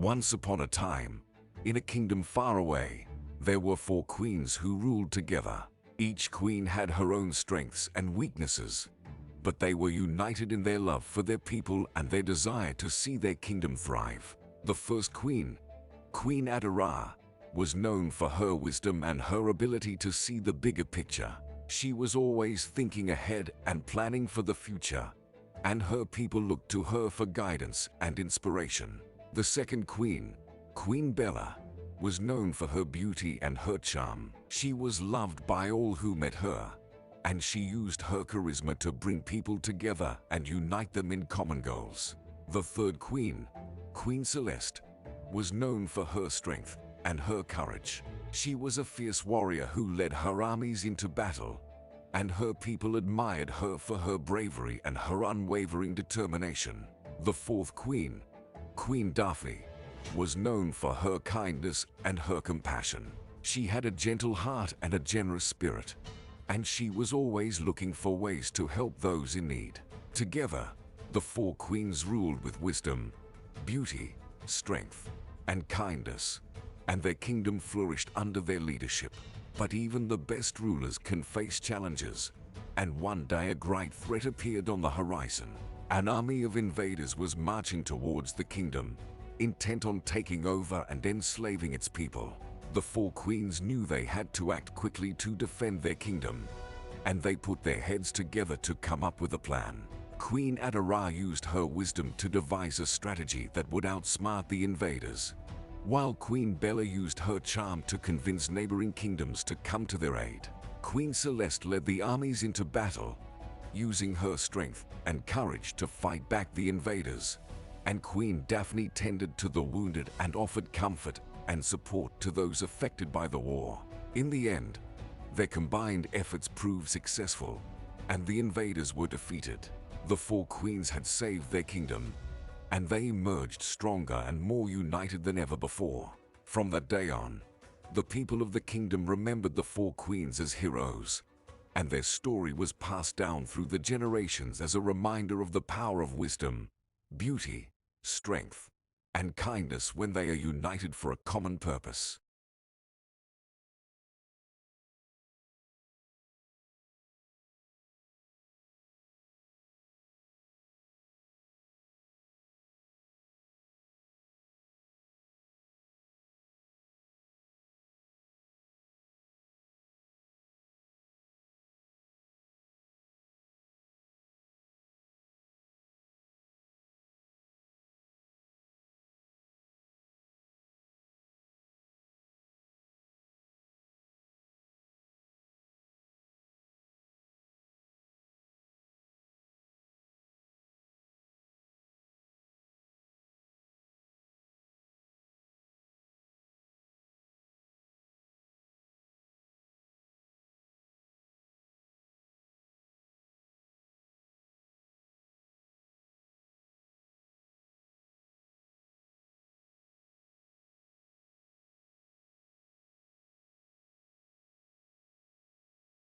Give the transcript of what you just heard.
Once upon a time, in a kingdom far away, there were 4 queens who ruled together. Each queen had her own strengths and weaknesses, but they were united in their love for their people and their desire to see their kingdom thrive. The first queen, Queen Adara, was known for her wisdom and her ability to see the bigger picture. She was always thinking ahead and planning for the future, and her people looked to her for guidance and inspiration. The second queen, Queen Bella, was known for her beauty and her charm. She was loved by all who met her, and she used her charisma to bring people together and unite them in common goals. The third queen, Queen Celeste, was known for her strength and her courage. She was a fierce warrior who led her armies into battle, and her people admired her for her bravery and her unwavering determination. The fourth queen, Queen Daphne, was known for her kindness and her compassion. She had a gentle heart and a generous spirit, and she was always looking for ways to help those in need. Together, the 4 queens ruled with wisdom, beauty, strength, and kindness, and their kingdom flourished under their leadership. But even the best rulers can face challenges, and one day a great threat appeared on the horizon. An army of invaders was marching towards the kingdom, intent on taking over and enslaving its people. The 4 queens knew they had to act quickly to defend their kingdom, and they put their heads together to come up with a plan. Queen Adara used her wisdom to devise a strategy that would outsmart the invaders, while Queen Bella used her charm to convince neighboring kingdoms to come to their aid. Queen Celeste led the armies into battle, using her strength and courage to fight back the invaders, and Queen Daphne tended to the wounded and offered comfort and support to those affected by the war. In the end, their combined efforts proved successful, and the invaders were defeated. The 4 queens had saved their kingdom, and they emerged stronger and more united than ever before. From that day on, the people of the kingdom remembered the 4 queens as heroes, and their story was passed down through the generations as a reminder of the power of wisdom, beauty, strength, and kindness when they are united for a common purpose.